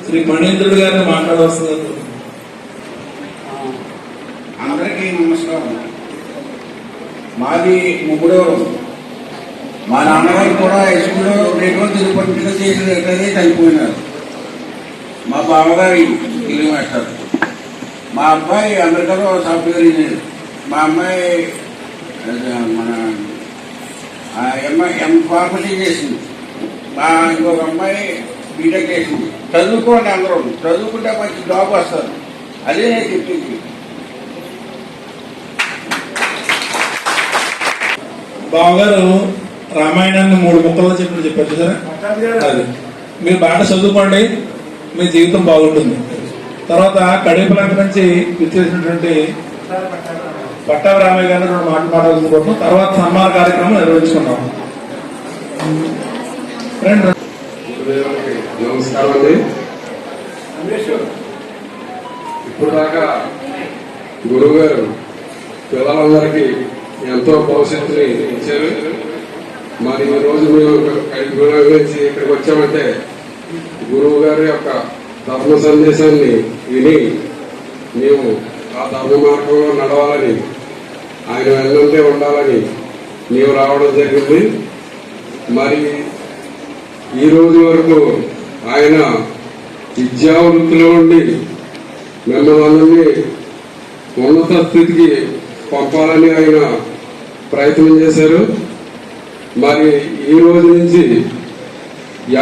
శ్రీ మణేంద్రుడు గారిని మాట్లాడవలసింది. అందరికీ నమస్కారం. మాది ముగ్గుడవరం. మా నాన్నగారు కూడా స్కూల్లో రేడియో పరీక్ష చేసి చనిపోయినారు. మా బావగారు ఇల్లు మాస్టర్. మా అబ్బాయి అమెరికాలో సాఫ్ట్వేర్ ఇంజనీర్. మా అమ్మాయి మన ఎంఫార్మసీ చేసింది. మా ఇంకొక అమ్మాయి బీటెక్ చేసింది. చదువుకోండి, అందరూ చదువుకుంటే మంచి జాబ్ వస్తారు. అదే నేను చెప్పింది. బావగారు రామాయణాన్ని 3 ముక్కల్లో చెప్పారు సరే. అది మీరు బాగా చదువుకోండి, మీ జీవితం బాగుంటుంది. తర్వాత కడేపలంక నుంచి విచ్చేసినటువంటి పట్టాభి రామయ్య గారిని 2 మాటలు మాట్లాడుకుంటున్నాం. తర్వాత సన్మాన కార్యక్రమం నిర్వహించుకున్నాం. నమస్కారం అండి. ఇప్పుడు దాకా గురువు గారు పిల్లలందరికీ ఎంతో భవిష్యత్తుని ఇచ్చారు. మరి ఈ రోజు మేము నుంచి ఇక్కడికి వచ్చామంటే గురువు గారి యొక్క ధర్మ సందేశాన్ని విని మేము ఆ ధర్మ మార్గంలో నడవాలని, ఆయన వెన్నంటే ఉండాలని మేము రావడం జరిగింది. మరి ఈ రోజు వరకు ఆయన విద్యావృత్తిలో ఉండి మిమ్మల్ని అందరినీ ఉన్నత స్థితికి పంపాలని ఆయన ప్రయత్నం చేశారు. మరి ఈ రోజు నుంచి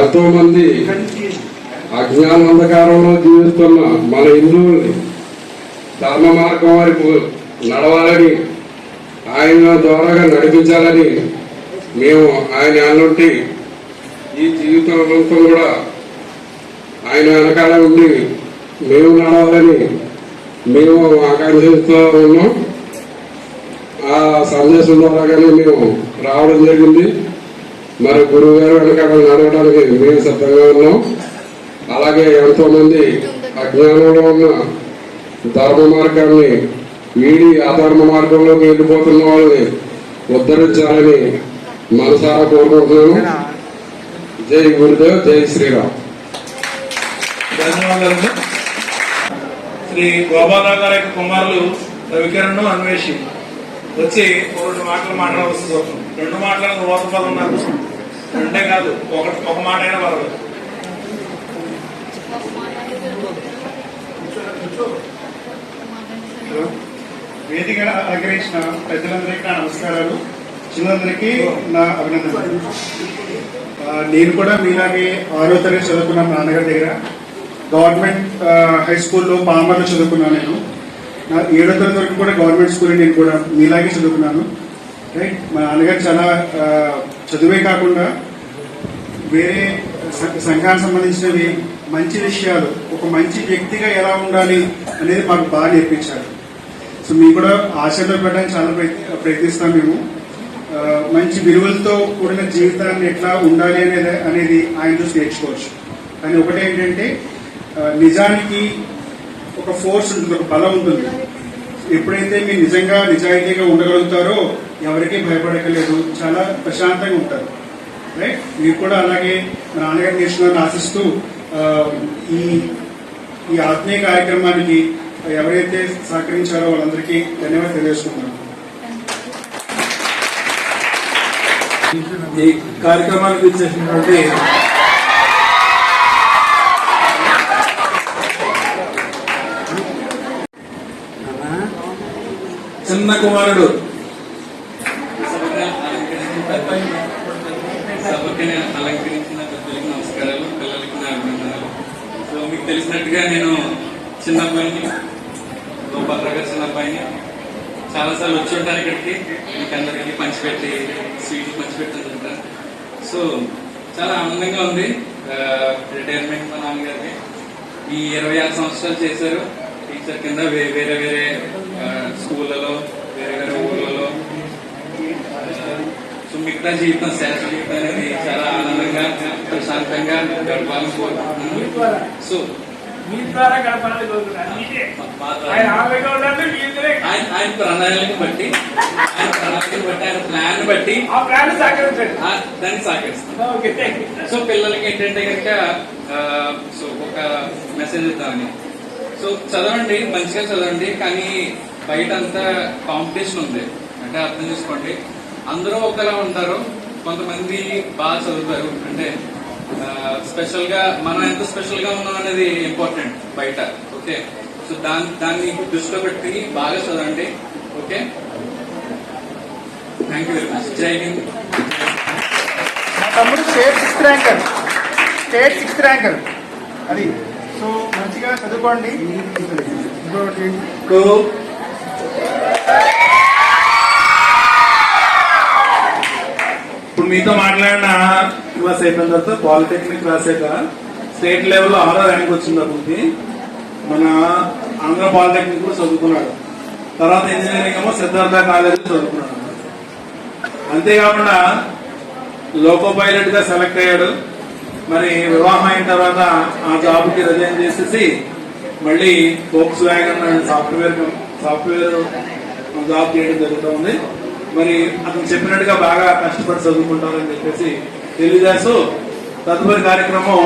ఎంతో మంది అజ్ఞాన అంధకారంలో జీవిస్తున్న మన హిందువుల్ని ధర్మ మార్గం వరకు నడవాలని, ఆయన ద్వారాగా నడిపించాలని మేము ఆయన అన్నుంటి ఈ జీవితంలో కూడా ఆయన వెనకాల ఉండి మేము నడవాలని మేము ఆకాంక్షిస్తూ ఉన్నాం. ఆ సందేశం ద్వారాగానే మేము రావడం జరిగింది. మరి గురువు గారు వెనకాల నడవడానికి మేము సిద్ధంగా ఉన్నాం. అలాగే ఎంతో మంది అజ్ఞానంలో ఉన్న ధర్మ మార్గాన్ని వీడి అధర్మ మార్గంలోకి వెళ్ళిపోతున్న వాళ్ళని ఉద్ధరించాలని మనసారా కోరుకుంటున్నాను. జై గురుదేవ్, జై శ్రీరామ్. ధన్యవాదాలు. శ్రీ గోపాలరావు గారి యొక్క కుమారులు రవికిరణ్, అన్వేషి వచ్చి 2 మాటలు మాట్లాడవలసి. 2 మాటలకు 100 పదం ఉన్నారు. 2 కాదు, ఒక మాట అయినా పర్వాలేదు. వేదిక అలంకరించిన పెద్దలందరికీ నా నమస్కారాలు, చిన్నలందరికీ నా అభినందనలు. నేను కూడా మీలాగే 6వ తరగతి చదువుకున్నాను నాన్నగారి దగ్గర. గవర్నమెంట్ హై స్కూల్లో పామర్లో చదువుకున్నాను. నేను నా 7వ తరగతి వరకు కూడా గవర్నమెంట్ స్కూల్ నేను కూడా మీలాగే చదువుకున్నాను. రైట్. మా నాన్నగారు చాలా చదువే కాకుండా వేరే సంఘానికి సంబంధించినవి మంచి విషయాలు, ఒక మంచి వ్యక్తిగా ఎలా ఉండాలి అనేది మాకు బాగా నేర్పించారు. సో మీకు కూడా ఆచరణలో పెట్టడానికి చాలా ప్రయత్నిస్తాం మేము. మంచి విలువలతో కూడిన జీవితాన్ని ఎట్లా ఉండాలి అనేది ఆయన చూసి నేర్చుకోవచ్చు. కానీ ఒకటేంటంటే నిజానికి ఒక ఫోర్స్ ఉంటుంది, ఒక బలం ఉంటుంది. ఎప్పుడైతే మీరు నిజంగా నిజాయితీగా ఉండగలుగుతారో ఎవరికీ భయపడక్కర్లేదు, చాలా ప్రశాంతంగా ఉంటారు. రైట్. మీరు కూడా అలాగే మా నాన్నగారు నేర్చుకున్నారని ఆశిస్తూ ఈ ఆత్మీయ కార్యక్రమానికి ఎవరైతే సహకరించారో వాళ్ళందరికీ ధన్యవాదాలు తెలియజేసుకుంటున్నాను. ఈ కార్యక్రమానికి ఇచ్చేసినటువంటి చిన్న కుమారుడు అలంకరించిన పెద్దలకి నమస్కారాలు, పిల్లలకి నా అభినందనలు. సో మీకు తెలిసినట్టుగా నేను చిన్న అబ్బాయిని, గోపాలరావు గారు చిన్న అబ్బాయిని, చాలాసార్లు వచ్చి ఉంటాను ఇక్కడికి. మీకు అందరికీ పంచిపెట్టి స్వీట్లు పంచిపెట్టుంటాను. సో చాలా ఆనందంగా ఉంది. రిటైర్మెంట్ మా నాన్నగారికి ఈ 26 సంవత్సరాలు చేశారు టీచర్ కింద. వేరే వేరే స్కూళ్ళలో, వేరే వేరే ఊళ్ళలో. సో మిగతా జీవితం, శాస్త్ర జీవితం అనేది చాలా ఆనందంగా, ప్రశాంతంగా గడపాలని కోరుకుంటున్నాను. సో మీ ద్వారా గడపాలని కోరుకున్నాను. మీకే ఆయన ఆమెగా ఉండాలి, మీ ఇద్దరే. ఆయన ప్రణాళికని బట్టి ఆయన ప్లాన్ బట్టి ఆ ప్లాన్ సహకరించండి. దాన్ని సహకరిస్తాం. Okay, thank you. సో పిల్లలకి ఏంటంటే కనుక సో ఒక మెసేజ్ ఇద్దామని. సో చదవండి, మంచిగా చదవండి, కానీ బయట అంతా కాంపిటీషన్ ఉంది. అంటే అర్థం చేసుకోండి, అందరూ ఒకలా ఉంటారు. కొంతమంది బాగా చదువుతారు, అంటే స్పెషల్ గా మనం ఎంత స్పెషల్ గా ఉన్నాం అనేది ఇంపార్టెంట్ బయట. ఓకే, సో దాన్ని దృష్టిలో పెట్టి బాగా చదవండి. Okay, thank you very much. జై హింద్. మా తమ్ముడు state 6th ranker, state 6th ranker. అది సో మంచిగా చదువుకోండి. ఇంకోటి ఇప్పుడు మీతో మాట్లాడిన క్లాస్ అయిపోయిన తర్వాత పాలిటెక్నిక్ రాసాక స్టేట్ లెవెల్లో 6వ ర్యాంక్ వచ్చింది అభివృద్ధి. మన ఆంధ్ర పాలిటెక్నిక్ కూడా చదువుకున్నాడు. తర్వాత ఇంజనీరింగ్ ఏమో సిద్ధార్థ కాలేజ్ చదువుకున్నాడు. అంతేకాకుండా లోకో పైలట్ గా సెలెక్ట్ అయ్యాడు. మరి వివాహం అయిన తర్వాత ఆ జాబ్ కి రిజైన్ చేసేసి మళ్ళీ ఫోక్స్ వ్యాగన్ సాఫ్ట్వేర్ జాబ్ చేయడం జరుగుతుంది. మరి అతను చెప్పినట్టుగా బాగా కష్టపడి చదువుకుంటారని చెప్పేసి తెలియజేస్తూ తదుపరి కార్యక్రమం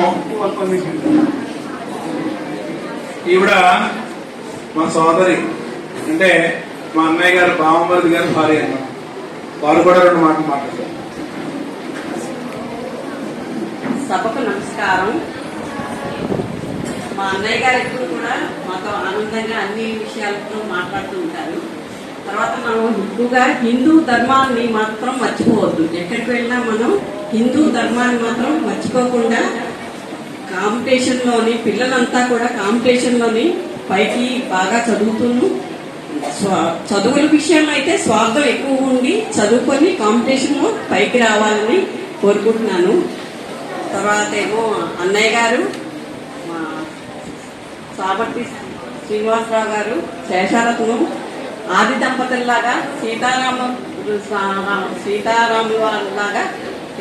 ఈవిడ మా సోదరి, అంటే మా అన్నయ్య గారు బావమరిది గారు భార్య అన్నమాట. వారు కూడా 2 మాటలు మాట్లాడతారు. సభకు నమస్కారం. మా అన్నయ్య గారు ఎప్పుడు కూడా మాతో ఆనందంగా అన్ని విషయాలతో మాట్లాడుతూ ఉంటారు. తర్వాత మనం ఎక్కువగా హిందూ ధర్మాన్ని మాత్రం మర్చిపోవద్దు. ఎక్కడికి వెళ్ళినా మనం హిందూ ధర్మాన్ని మాత్రం మర్చిపోకుండా కాంపిటీషన్లోని పిల్లలంతా కూడా కాంపిటీషన్లోని పైకి బాగా చదువుతూ చదువుల విషయంలో అయితే స్వార్థం ఎక్కువ ఉండి చదువుకొని కాంపిటీషన్లో పైకి రావాలని కోరుకుంటున్నాను. తర్వాత ఏమో అన్నయ్య గారు మా సామర్థ్య శ్రీనివాసరావు గారు శేషారత్నం ఆది దంపతుల్లాగా సీతారాముల లాగా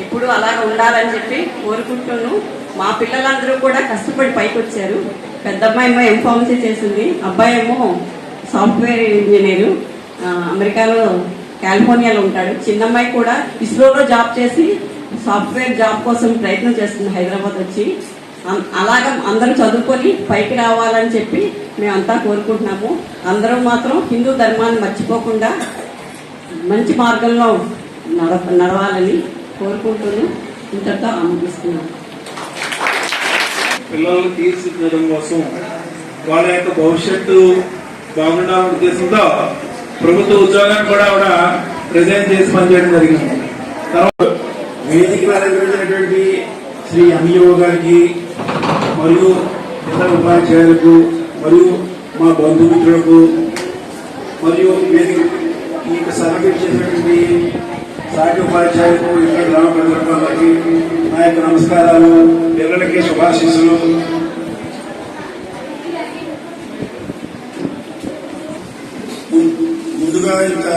ఇప్పుడు అలాగ ఉండాలని చెప్పి కోరుకుంటున్నాను. మా పిల్లలందరూ కూడా కష్టపడి పైకి వచ్చారు. పెద్ద అమ్మాయి ఏమో ఎంఫార్మసీ చేసింది, అబ్బాయి ఏమో సాఫ్ట్వేర్ ఇంజనీరు అమెరికాలో కాలిఫోర్నియాలో ఉంటాడు. చిన్నమ్మాయి కూడా ఇస్రోలో జాబ్ చేసి సాఫ్ట్వేర్ జాబ్ కోసం ప్రయత్నం చేస్తుంది హైదరాబాద్ వచ్చి. అలాగా అందరూ చదువుకొని పైకి రావాలని చెప్పి మేమంతా కోరుకుంటున్నాము. అందరూ మాత్రం హిందూ ధర్మాన్ని మర్చిపోకుండా మంచి మార్గంలో నడవాలని కోరుకుంటూ ఇంతటితో ఆనందిస్తున్నాం. పిల్లలను తీర్చిదిద్దడం కోసం వాళ్ళ యొక్క భవిష్యత్తు బాగుండాలనే ఉద్దేశంతో ప్రభుత్వ ఉద్యోగాన్ని కూడా ఆవిడ రిజైన్ చేసి పనిచేయడం జరిగింది. తర్వాత వేదికను అలంకరించినటువంటి శ్రీ ఎంఈఓ గారికి మరియు ఇతర ఉపాధ్యాయులకు మరియు మా బంధుమిత్రులకు మరియు వేదిక ఈ యొక్క సభకి చేసినటువంటి సాటి ఉపాధ్యాయులకు ఇతర గ్రామ ప్రజలకు నా యొక్క నమస్కారాలు, పిల్లలకి శుభాశీస్సులు. ముందుగా ఇంత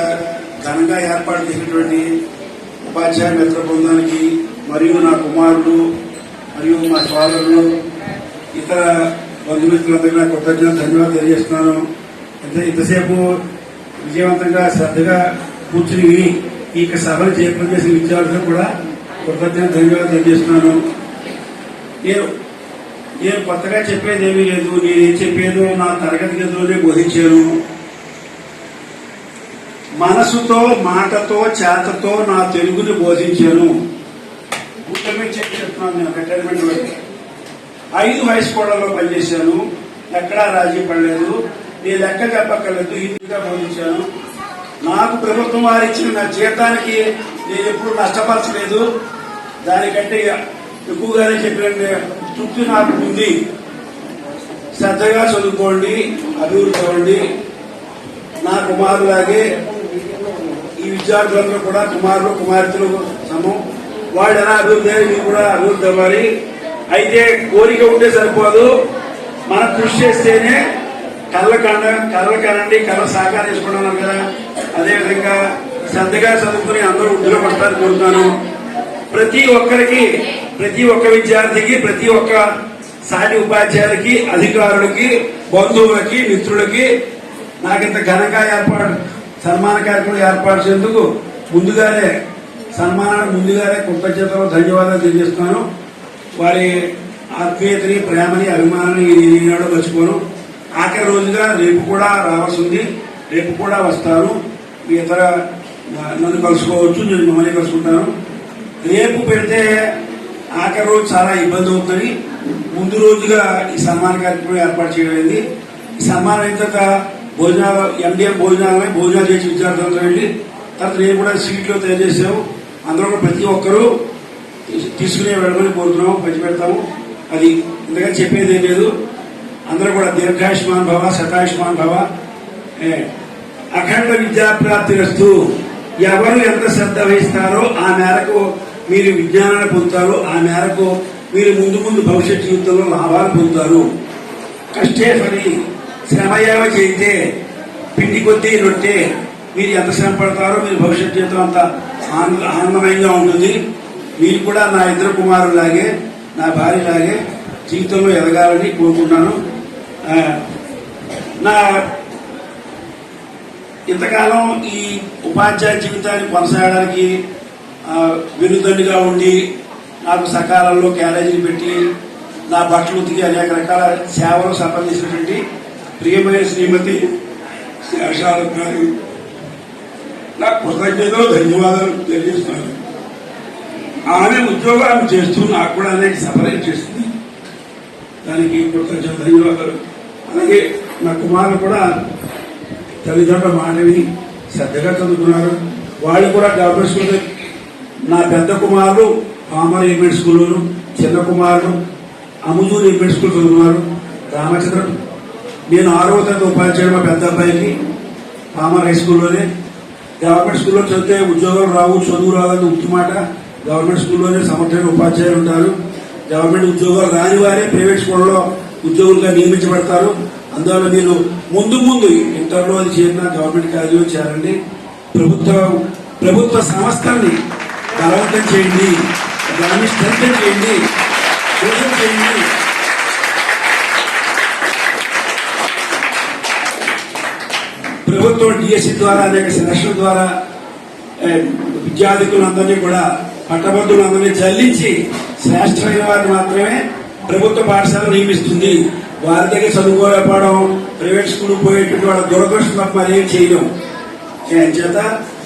ఘనంగా ఏర్పాటు చేసినటువంటి ఉపాధ్యాయ మిత్ర బృందానికి మరియు నా కుమారుడు మరియు మా సోదరులు ఇతర బంధుమిత్రులందరికీ నా కృతజ్ఞతలు ధన్యవాదాలు తెలియజేస్తున్నాను. ఇంతసేపు విజయవంతంగా శ్రద్ధగా కూర్చుని విని ఈ సభను చేపట్టు చేసిన విద్యార్థులకు కూడా కృతజ్ఞతలు ధన్యవాదాలు తెలియజేస్తున్నాను. నేను కొత్తగా చెప్పేది ఏమీ లేదు. నేనేం చెప్పేదో నా తరగతి గదిలోనే బోధించాను. మనసుతో, మాటతో, చేతతో నా తెలుగుని బోధించాను. చెప్తున్నాను. నేను రిటైర్మెంట్ 5 హై స్కూళ్లలో పనిచేశాను. ఎక్కడా రాజీ పడలేదు. నేను లెక్క చెప్పక్కర్లేదు, హిందీగా బోధించాను. నాకు ప్రభుత్వం వారు ఇచ్చిన నా జీతానికి నేను ఎప్పుడు నష్టపరచలేదు. దానికంటే ఎక్కువగానే చెప్పిన తృప్తి నాకు ఉంది. శ్రద్ధగా చదువుకోండి, అభివృద్ధి అవ్వండి. నా కుమారులాగే ఈ విద్యార్థులందరూ కూడా కుమారులు కుమార్తెలు సమం. వాళ్ళు ఎలా అభివృద్ధి అయ్యి మీరు కూడా అభివృద్ధి అవ్వాలి. అయితే కోరిక ఉంటే సరిపోదు, మనం కృషి చేస్తేనే కళ్ళ కనండి, కళ్ళ సాకారం చేసుకుంటున్నాం కదా. అదేవిధంగా శ్రద్ధగా చదువుకుని అందరూ వృద్ధిలో పడతారని కోరుతాను. ప్రతి ఒక్క విద్యార్థికి, ప్రతి ఒక్క సాటి ఉపాధ్యాయులకి, అధికారులకి, బంధువులకి, మిత్రులకి నాకింత ఘనంగా సన్మాన కార్యక్రమం ఏర్పాటు చేసేందుకు సన్మానానికి ముందుగానే కృతజ్ఞతలు, ధన్యవాదాలు తెలియజేస్తున్నాను. వారి ఆత్మీయతని, ప్రేమని, అభిమానాన్ని ఈనాడు మర్చిపోను. ఆఖరి రోజుగా రేపు కూడా రావాల్సి ఉంది. రేపు కూడా వస్తాను. మీ ఇతర నన్ను కలుసుకోవచ్చు, నేను మిమ్మల్ని కలుసుకుంటాను. రేపు పెడితే ఆఖరి రోజు చాలా ఇబ్బంది అవుతుంది. ముందు రోజుగా ఈ సన్మాన కార్యక్రమం ఏర్పాటు చేయడం. ఈ సన్మానం అయిన తర్వాత భోజనాలు, ఎండిఎం భోజనాలు చేసి విద్యార్థులతో వెళ్ళి తర్వాత నేను కూడా సీట్లో తయారు చేసాము. అందరూ కూడా ప్రతి ఒక్కరూ తీసుకునే వెళ్ళమని కోరుతున్నాము, పంచిపెడతాము. అది ఇంతగా చెప్పేది ఏం లేదు. అందరూ కూడా దీర్ఘాయుష్మాన్ భవ, శతాయుష్మాన్ భవ, అఖండ విద్యాప్రాప్తి వస్తూ. ఎవరు ఎంత శ్రద్ధ వహిస్తారో ఆ మేరకు మీరు విజ్ఞానాన్ని పొందుతారు. ఆ మేరకు మీరు ముందు భవిష్యత్ జీవితంలో లాభాలు పొందుతారు. కష్టే పని శ్రమయేవ చేయితే పిండి కొద్దీ రొట్టె. మీరు ఎంత శ్రమ పడతారో మీరు భవిష్యత్ జీవితం అంత ఆనందమయంగా ఉంటుంది. మీరు కూడా నా ఇద్దరు కుమారులాగే, నా భార్యలాగే జీవితంలో ఎదగాలని కోరుకుంటున్నాను. నా ఇంతకాలం ఈ ఉపాధ్యాయ జీవితాన్ని కొనసాగడానికి వెనుదండుగా ఉండి నాకు సకాలంలో క్యారేజీలు పెట్టి నా బట్టలు ఉతికి అనేక రకాల సేవలు సంపాదించినటువంటి ప్రియమైన శ్రీమతి శేషారథ గారి నా కృతజ్ఞతలు, ధన్యవాదాలు తెలియజేస్తున్నాను. ఆమె ఉద్యోగాలు చేస్తూ నాకు కూడా అనేక సపరేట్ చేస్తుంది. దానికి కృతజ్ఞత, ధన్యవాదాలు. అలాగే నా కుమారులు కూడా తల్లిదండ్రుల మాటని శ్రద్ధగా చదువుకున్నారు. వాళ్ళు కూడా గవర్నమెంట్ స్కూల్. నా పెద్ద కుమారులు పామర్ ఎలిమెంట్ స్కూల్లోను, చిన్న కుమారులు అముజూరు ఎలిమెంట్ స్కూల్ చదువుకున్నారు. రామచంద్రం నేను 6వ తరగతి ఉపాధ్యాయుడు. మా పెద్ద అబ్బాయికి పామర్ హై స్కూల్లోనే. గవర్నమెంట్ స్కూల్లో చదివితే ఉద్యోగాలు రావు, చదువు రాదని ఉత్తమాట. గవర్నమెంట్ స్కూల్లోనే సమర్థమైన ఉపాధ్యాయులు ఉంటారు. గవర్నమెంట్ ఉద్యోగాలు రాని వారే ప్రైవేట్ స్కూల్లో ఉద్యోగులుగా నియమించబడతారు. అందువల్ల మీరు ముందు ఇంటర్లో అది చేరిన గవర్నమెంట్ కాలేజీలో చేరండి. ప్రభుత్వ సంస్థల్ని బలవంతం చేయండి, దాన్ని స్ట్రెంథెన్ చేయండి, చేయండి. ప్రభుత్వం డిఎస్సి ద్వారా, అనేక సెలక్షన్ ద్వారా విద్యార్థులందరినీ కూడా, పట్టభద్రులందరినీ చల్లించి శ్రేష్టమైన వారిని మాత్రమే ప్రభుత్వ పాఠశాల నియమిస్తుంది. వారి దగ్గర చదువుకోలేకపోవడం, ప్రైవేట్ స్కూల్ పోయేటువంటి వాళ్ళ దురదృష్టం తప్ప మరేం చేయలేం. చేత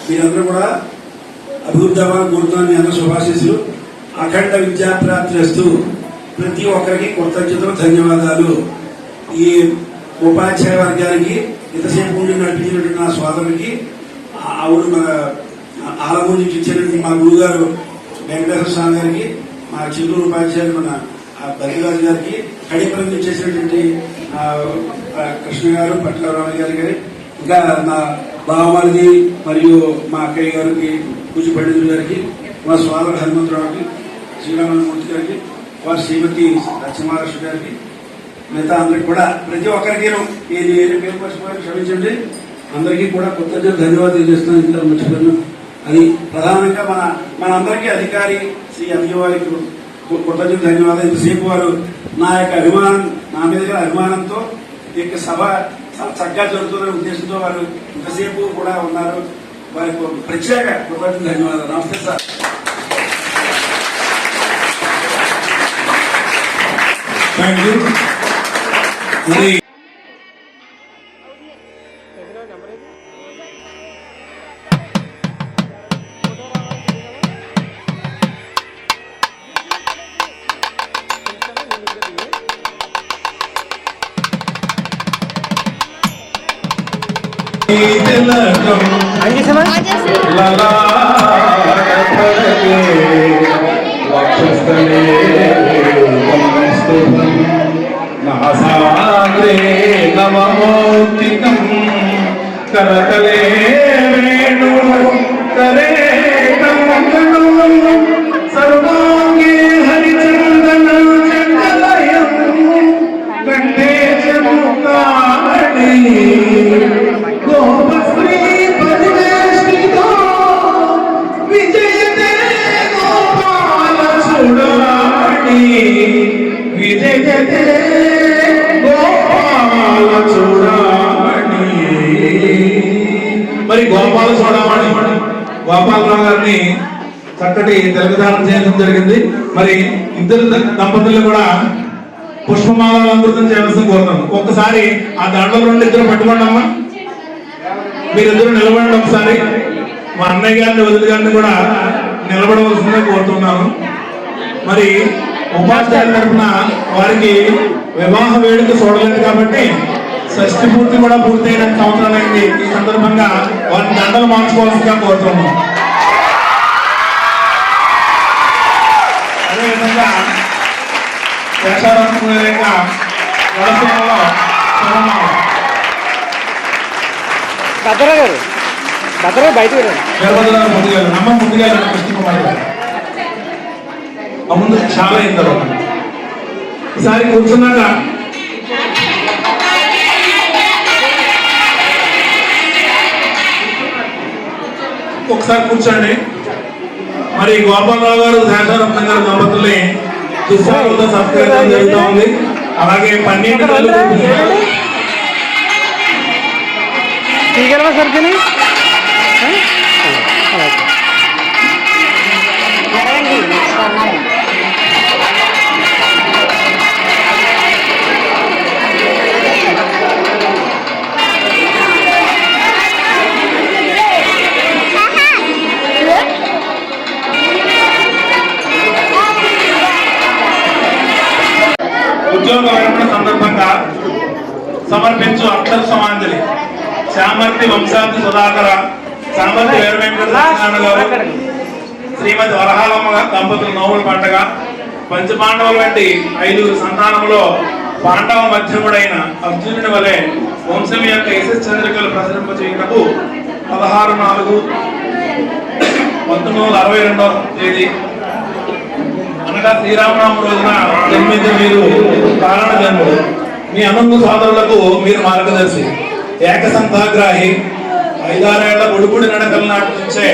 మీరందరూ కూడా అభివృద్ధి అవ్వాలని కోరుతున్నాను. మీ అందరూ శుభాశీస్సులు. అఖండ విద్యాప్రాప్తి చేస్తూ ప్రతి ఒక్కరికి కృతజ్ఞతలు, ధన్యవాదాలు. ఈ ఉపాధ్యాయ వర్గానికి ఇంతసేపు ఉండి నడిపించినటువంటి నా సోదరునికి, ఆవిడ మన ఆలమూరు నుంచి ఇచ్చినటువంటి మా గురుగారు వెంకటేశ్వర స్వామి గారికి, మా చిత్తూరు ఉపాధ్యాయులు మన బద్రిరాజు గారికి, కడిపల్లి నుంచి చేసినటువంటి కృష్ణ గారు, పట్లరావు గారి, ఇంకా మా బావమరిది మరియు మా అక్కయ్య గారికి, పూజ పండితులు గారికి, మా సోదరుడు హనుమంతరావుకి, శ్రీరామమూర్తి గారికి, వారి శ్రీమతి లక్ష్మీమహారాష్ట్ర గారికి, మిగతా అందరికి కూడా ప్రతి ఒక్కరికి ఏది పేరు మర్చిపోయి క్షమించండి. అందరికీ కూడా కృతజ్ఞత, ధన్యవాదాలు చేస్తున్నాను. ఇంత మర్చిపోయాను. అది ప్రధానంగా మనందరికీ అధికారి శ్రీ ఎంఈఓ వారికి కృతజ్ఞత, ధన్యవాదాలు. ఇంతసేపు వారు నా యొక్క అభిమానం, నా మీద అభిమానంతో ఈ యొక్క సభ చక్కగా జరుగుతున్న ఉద్దేశంతో వారు ఇంతసేపు కూడా ఉన్నారు. వారికి ప్రత్యేక కృతజ్ఞత, ధన్యవాదాలు. నమస్తే సార్. Thank you. మరి నవమోక్తికం కరతలే వేణు కరే సర్వాంగే హరిచందన చందలయం కంఠే చముకాణి గోపశ్రీ పరివేష్టితో గోపాల చూడమణి. మరి గోపాల చూడమణి గోపాలరావు గారిని చక్కటి తెలుగుదానం చేయడం జరిగింది. మరి ఇద్దరు దంపతులు కూడా పుష్పమాలను అమృతం చేయవలసిన కోరుతాను. ఒక్కసారి ఆ దాంట్లో నుండి ఇద్దరు పట్టుకోండి అమ్మా. మీరిద్దరు నిలబడండి ఒకసారి. మా అన్నయ్య గారిని వదిలి గారిని కూడా నిలబడవలసిందే కోరుతున్నాను. మరి ఉపాధ్యాయుల తరఫున వారికి వివాహ వేడుక చూడలేదు కాబట్టి షష్ఠి పూర్తి కూడా పూర్తయిన సంవత్సరాలైంది. ఈ సందర్భంగా వారిని దండలు మార్చుకోవాల్సిందిగా కోరుతున్నాం. అదేవిధంగా శేషారామ భద్ర గారు బయటకు అమ్మ ముందుగా కృష్ణకుమారి గారు ముందు చాలా అయిన తర్వాత ఈసారి కూర్చున్నాక ఒకసారి కూర్చోండి. మరి గోపాలరావు గారు శేషారత్నం గారు దంపతుల్ని దుస్సాలతో సత్కరించడం జరుగుతూ ఉంది. అలాగే 12 తీగలవా సరిగ్గా ఉద్యోగ విరమణ సందర్భంగా సమర్పించు అక్షర సమాంజలి శామర్తి వంశాంతి సుధాకర శామర్తి వీరవెంకట సత్యనారాయణ గారు శ్రీమతి వరహాలమ్మ దంపతుల నోముల పంటగ పంచపాండవుల వంటి 5 సంతానంలో పాండవ మధ్యముడైన అర్జునుడి వలె వంశం యొక్క యశశ్చంద్రికలు ప్రసరింపచేయుటకు 16/4/1962 తేదీ అనగా శ్రీరామనామ రోజున జన్మించిన మీరు కారణ జన్ముడు. మీ అనంగు సోదరులకు మీరు మార్గదర్శి, ఏకసంతాగ్రాహి. 5-6 ఏళ్ల బుడుబుడి నడకల నాటి నుంచే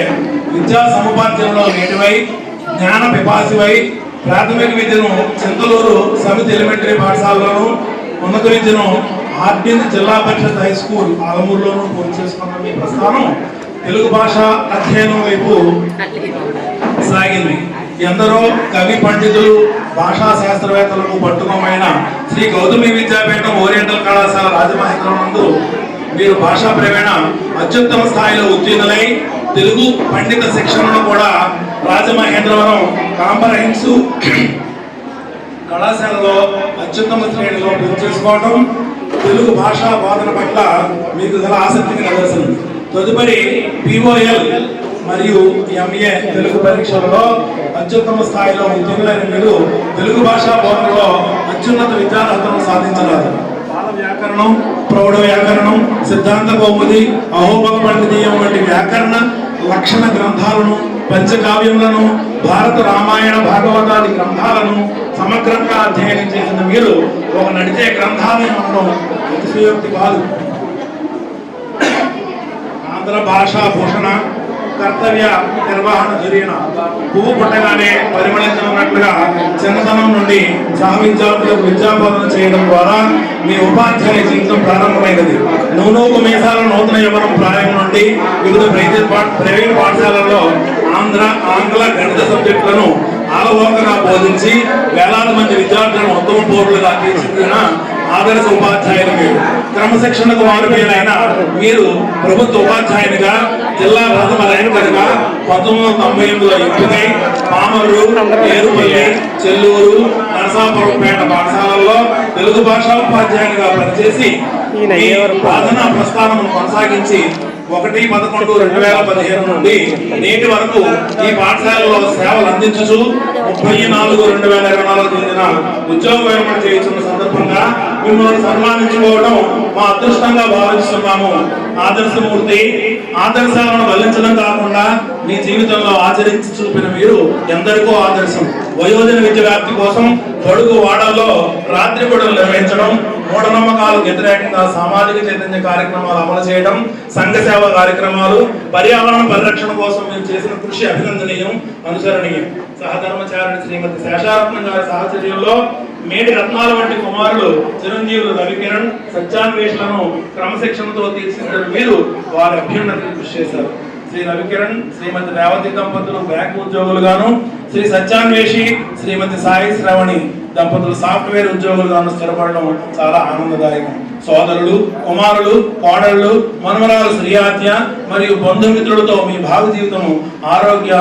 విద్యా సముపార్జనలో నేటివై జ్ఞాన పిపాసివై ప్రాథమిక విద్యను చింతలూరు సమితి ఎలిమెంటరీ పాఠశాలలోను, ఉన్నత విద్యను ఆర్డిన్ జిల్లా పరిషత్ హై స్కూల్ ఆలమూరులోను పూర్తి చేసుకున్న మీ ప్రస్థానం తెలుగు భాష అధ్యయనం వైపు సాగింది. ఎందరో కవి పండితులు భాషా శాస్త్రవేత్తలకు పట్టుకోమైన శ్రీ గౌతమి విద్యాపీఠం ఓరియంటల్ కళాశాల రాజమహేంద్రం నందు మీరు భాషా ప్రవీణ అత్యుత్తమ స్థాయిలో ఉత్తీర్ణులై తెలుగు పండిత శిక్షణను కూడా రాజమహేంద్రవరం కాంప్రహెన్సివ్ కళాశాలలో అత్యుత్తమ శ్రేణిలో పూర్తి చేసుకోవడం తెలుగు భాషా బోధన పట్ల మీకు గల ఆసక్తికి నిదర్శనం. తదుపరి POL మరియు MA తెలుగు పరీక్షలలో అత్యుత్తమ స్థాయిలో ఉత్తీర్ణులైన మీరు తెలుగు భాషా బోధనలో అత్యున్నత విద్యార్హతను సాధించరాదు. బాల వ్యాకరణం, ప్రౌఢ వ్యాకరణం, సిద్ధాంత కౌముది, అహోబల పండితీయం వంటి వ్యాకరణ లక్షణ గ్రంథాలను, పంచకావ్యములను, భారత రామాయణ భాగవతాది గ్రంథాలను సమగ్రంగా అధ్యయనం చేసిన మీరు ఒక నడిచే గ్రంథాలయం అనడం అతిశయోక్తి కాదు. ఆంధ్ర భాషా భూషణ కర్తవ్య నిర్వహణ జరిగిన పువ్వు పుట్టగానే పరిమళించనున్నట్లుగా చిన్నతనం నుండి సహ విద్యార్థులకు విద్యాబోధన చేయడం ద్వారా మీ ఉపాధ్యాయ జీవితం ప్రారంభమైనది. నూనూపు మీసాల నూతన యువనం ప్రాయం నుండి వివిధ ప్రైవేట్ పాఠశాలల్లో ఆంగ్ల గణిత సబ్జెక్టులను ఆలవోకగా బోధించి వేలాది మంది విద్యార్థులను ఉత్తమ పౌరులుగా తీర్చిదిద్దిన ఆదర్శ ఉపాధ్యాయులు మీరు. క్రమశిక్షణకు మారుపేరైన మీరు ప్రభుత్వ ఉపాధ్యాయునిగా జిల్లా ప్రథమ ర్యాంకర్గా 1998లో ఎంపికై పామరు, ఏరుపల్లి, చెల్లూరు, నరసాపురంపేట పాఠశాలల్లో తెలుగు భాషా ఉపాధ్యాయునిగా పనిచేసి సాధనా ప్రస్థానం కొనసాగించి 1/11/2015 నుండి నేటి వరకు ఈ పాఠశాలలో సేవలు అందించుచు 30/4/2024 తేదీన ఉద్యోగ విరమణ చేస్తున్న సందర్భంగా మిమ్మల్ని సన్మానించుకోవడం మా అదృష్టంగా భావిస్తున్నాము. ఆదర్శమూర్తి ఆదర్శాలను వల్లించడం కాకుండా మీ జీవితంలో ఆచరించి చూపిన మీరు ఎందరికో ఆదర్శం. వయోజన విద్య వ్యాప్తి కోసం పొడుగు వాడల్లో రాత్రి పూటలు నిర్వహించడం, మూఢనమ్మకాలకు వ్యతిరేకంగా సామాజిక చైతన్య కార్యక్రమాలు అమలు చేయడం, సంఘ సేవ కార్యక్రమాలు, పర్యావరణ పరిరక్షణ కోసం మీరు చేసిన కృషి అభినందనీయం, అనుసరణీయం. సహధర్మచారిణి శ్రీమతి శేషారత్నం గారి సాహచర్యంలో మేడి రత్నాల వంటి కుమారులు చిరంజీవులు రవికిరణ్ సత్యాన్వేషులను క్రమశిక్షణతో తీర్చిదిద్దిన మీరు వారి అభ్యున్నతికి కృషి చేశారు. శ్రీ రవికిరణ్ శ్రీమతి రేవతి దంపతులు బ్యాంకు ఉద్యోగులుగాను, శ్రీ సత్యాన్వేషి శ్రీమతి సాయి శ్రవణి దంపతులు సాఫ్ట్వేర్ ఉద్యోగులుగాను స్థిరపడడం చాలా ఆనందదాయకం. సోదరులు, కుమారులు, కోడళ్ళు, మనవరాలు శ్రీయాత్య మరియు బంధుమిత్రులతో మీ భావి జీవితము ఆరోగ్య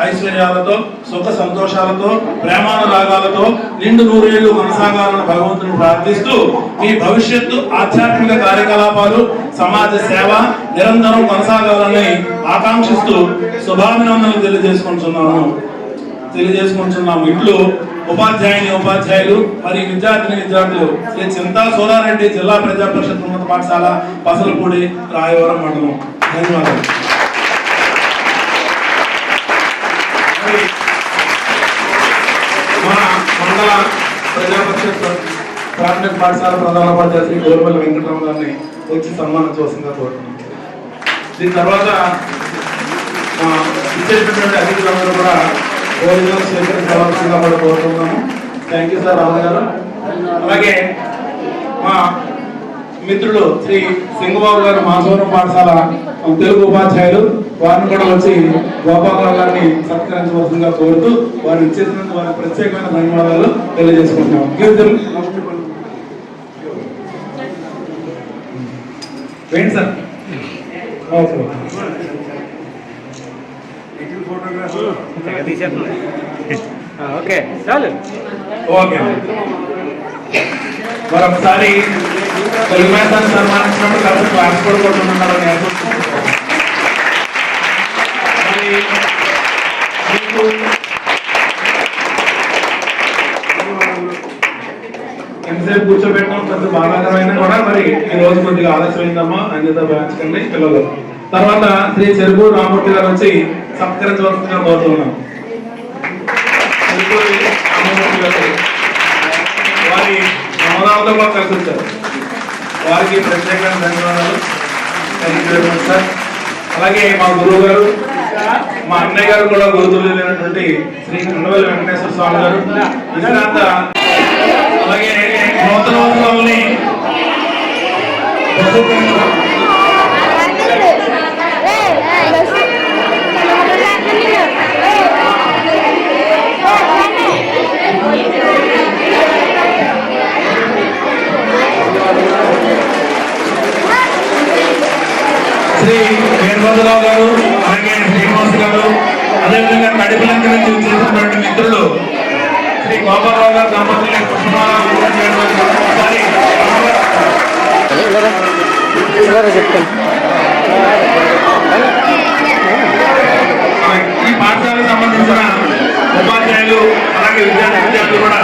ఐశ్వర్యాలతో, సుఖ సంతోషాలతో, ప్రేమానురాగాలతో నిండు నూరేళ్లు కొనసాగాలని భగవంతుని ప్రార్థిస్తూ మీ భవిష్యత్తు ఆధ్యాత్మిక కార్యకలాపాలు, సమాజ సేవ నిరంతరం కొనసాగాలని ఆకాంక్షిస్తూ శుభాభినందనలు తెలియజేసుకుంటున్నాము. ఇట్లు ఉపాధ్యాయులు మరియు విద్యార్థులు శ్రీ చింతా సోదారెడ్డి జిల్లా ప్రజా పరిషత్ ఉన్నత పాఠశాల పసలపూడి రాయవరం మండలం. ధన్యవాదాలు. మా మండల ప్రజా పరిషత్ ప్రాథమిక పాఠశాల ప్రధానోపాధ్యాయులు శ్రీ గోరుపల్లి వెంకటరామ గారిని వచ్చి సన్మానించవలసిందిగా కోరుతున్నాం. దీని తర్వాత మా ఇచ్చేటటువంటి అతిథులందరూ కూడా భోజనం స్వీకరించవలసిందిగా కూడా కోరుతున్నాము. థ్యాంక్ యూ సార్ రావు గారు. అలాగే మా మిత్రులు శ్రీ సింగబాబు గారు మాసవరం పాఠశాల తెలుగు ఉపాధ్యాయులు, వారిని కూడా వచ్చి గోపాలరావు గారిని సత్కరించవలసిందిగా కోరుతూ వారిని ఇచ్చేసినందుకు వారికి ప్రత్యేకమైన ధన్యవాదాలు తెలియజేసుకుంటున్నాం. ఏంటి సార్? ఓకే చాలు. ఓకే, మరొకసారి తెలుగు మేధాన్ని సన్మానించినప్పుడు కాస్త క్లాస్ కూడా కొట్టుకుంటున్నారని ఎంతసేపు కూర్చోబెట్టడం పెద్ద బాధాకరమైన కూడా మరి ఈ రోజు కొద్దిగా ఆలస్యమైందమ్మా, అన్యత భావించకండి పిల్లలు. తర్వాత శ్రీ చెరుకు రామూర్తి గారు వచ్చి సత్కరించవలసిందిగా కోరుతున్నాం. వారి నమోదాలతో కూడా కలిసి వచ్చారు, వారికి ప్రత్యేకమైన ధన్యవాదాలు. Thank you very much sir. అలాగే మా గురువు గారు, మా అన్నయ్య గారు కూడా గురుతులైనటువంటి శ్రీ కొండవల్లి వెంకటేశ్వర స్వామి గారు విశ్రాంత, అలాగే నూతనోత్సవాన్ని శ్రీ వీరభద్రరావు గారు, అలాగే శ్రీనివాస్ గారు, అదేవిధంగా కడిపిలంక నుంచి చేసినటువంటి మిత్రులు శ్రీ గోపాలరావు గారు దంపతులు ఈ పాఠశాలకు సంబంధించిన ఉపాధ్యాయులు అలాగే విద్యార్థులు కూడా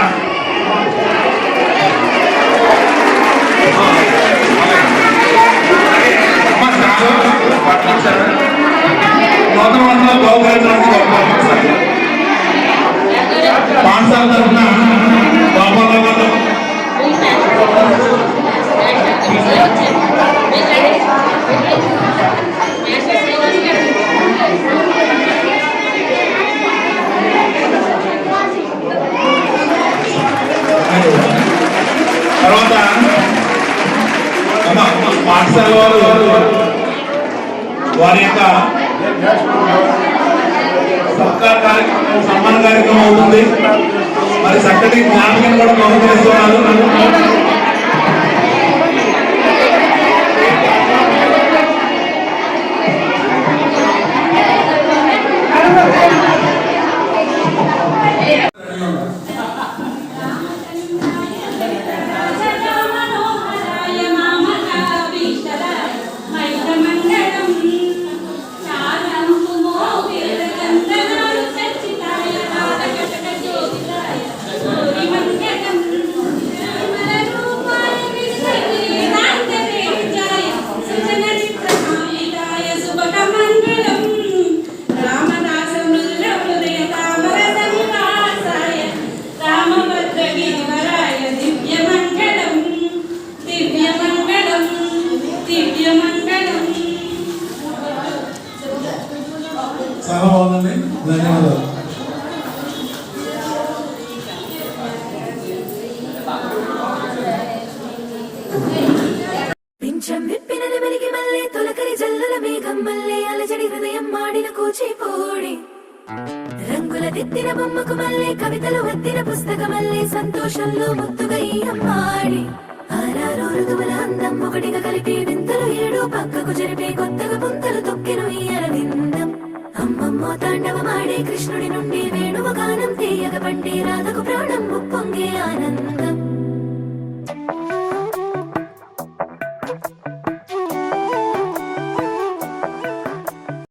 నూతన వందల బహుకరించడానికి పాఠశాల తరఫున గోపాలరావు గారు తర్వాత పాఠశాల వారు వారి యొక్క సత్కార కార్యక్రమం సన్మాన కార్యక్రమం అవుతుంది. మరి చక్కటి జ్ఞాపకం కూడా బహుకరిస్తున్నారు. మంగళం బొమ్మకు మళ్ళీ కవితలు వద్దిన పుస్తకమల్లే సంతోషంలో ముద్దుగా ఈ అమ్మాడి ఆరారు ఋతువుల అందం ఒకటిగా కలిపి వింతలు ఏడు పక్కకు జరిపే కొత్తగా పుంతలు తొక్కెను ఈ అరవిందం అమ్మమ్మో తాండవమాడే కృష్ణుడి నుండి వేణువ గానం తీయగ పండి రాధకు ప్రాణం ఉప్పొంగే ఆనందం